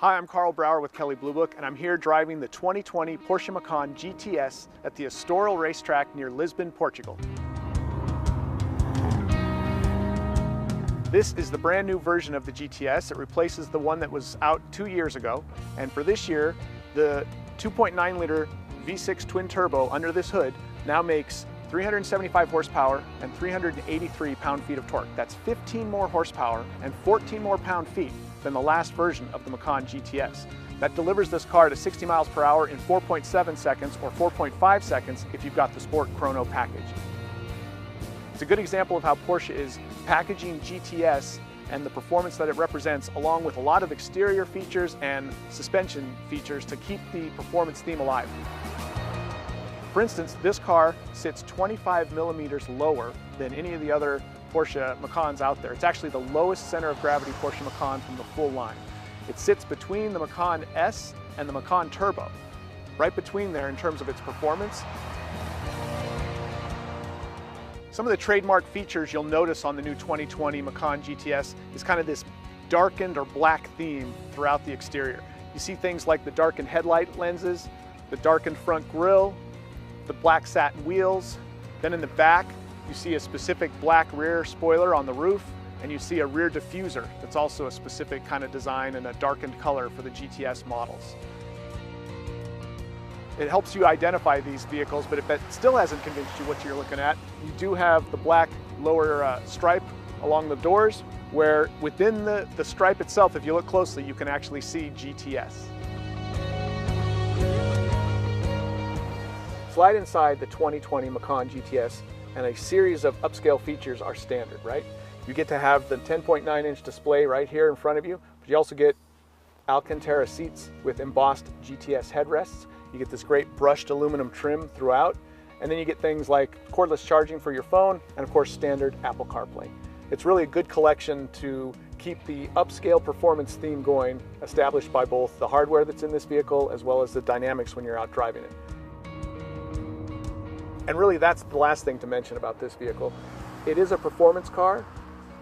Hi, I'm Carl Brower with Kelley Blue Book, and I'm here driving the 2020 Porsche Macan GTS at the Estoril racetrack near Lisbon, Portugal. This is the brand new version of the GTS. It replaces the one that was out 2 years ago, and for this year, the 2.9 liter V6 twin turbo under this hood now makes 375 horsepower and 383 pound-feet of torque. That's 15 more horsepower and 14 more pound-feet than the last version of the Macan GTS. That delivers this car to 60 miles per hour in 4.7 seconds or 4.5 seconds if you've got the Sport Chrono package. It's a good example of how Porsche is packaging GTS and the performance that it represents along with a lot of exterior features and suspension features to keep the performance theme alive. For instance, this car sits 25 millimeters lower than any of the other Porsche Macans out there. It's actually the lowest center of gravity Porsche Macan from the full line. It sits between the Macan S and the Macan Turbo, right between there in terms of its performance. Some of the trademark features you'll notice on the new 2020 Macan GTS is kind of this darkened or black theme throughout the exterior. You see things like the darkened headlight lenses, the darkened front grille, the black satin wheels. Then in the back, you see a specific black rear spoiler on the roof, and you see a rear diffuser that's also a specific kind of design and a darkened color for the GTS models. It helps you identify these vehicles, but if that still hasn't convinced you what you're looking at, you do have the black lower stripe along the doors, where within the stripe itself, if you look closely, you can actually see GTS. Slide inside the 2020 Macan GTS and a series of upscale features are standard, right? You get to have the 10.9-inch display right here in front of you, but you also get Alcantara seats with embossed GTS headrests. You get this great brushed aluminum trim throughout, and then you get things like cordless charging for your phone and of course standard Apple CarPlay. It's really a good collection to keep the upscale performance theme going, established by both the hardware that's in this vehicle as well as the dynamics when you're out driving it. And really that's the last thing to mention about this vehicle. It is a performance car,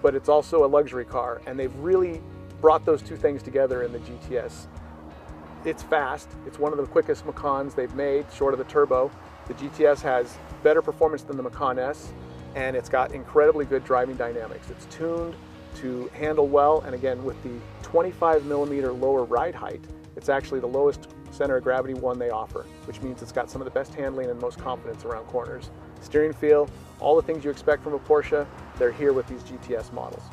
but it's also a luxury car, and they've really brought those two things together in the GTS. It's fast, it's one of the quickest Macans they've made, short of the turbo. The GTS has better performance than the Macan S, and it's got incredibly good driving dynamics. It's tuned to handle well, and again, with the 25 millimeter lower ride height, it's actually the lowest center of gravity one they offer, which means it's got some of the best handling and most confidence around corners. Steering feel, all the things you expect from a Porsche, they're here with these GTS models.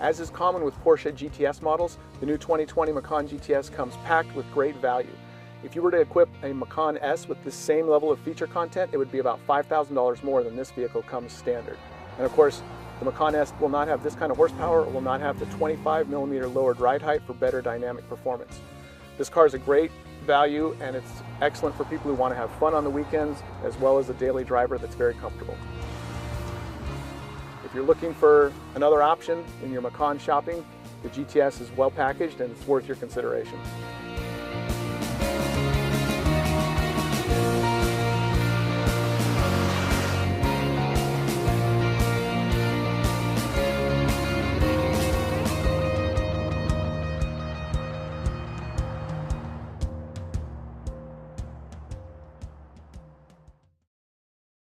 As is common with Porsche GTS models, the new 2020 Macan GTS comes packed with great value. If you were to equip a Macan S with the same level of feature content, it would be about $5,000 more than this vehicle comes standard. And of course, the Macan S will not have this kind of horsepower, or will not have the 25 millimeter lowered ride height for better dynamic performance. This car is a great value, and it's excellent for people who want to have fun on the weekends as well as a daily driver that's very comfortable. If you're looking for another option in your Macan shopping, the GTS is well packaged and it's worth your consideration.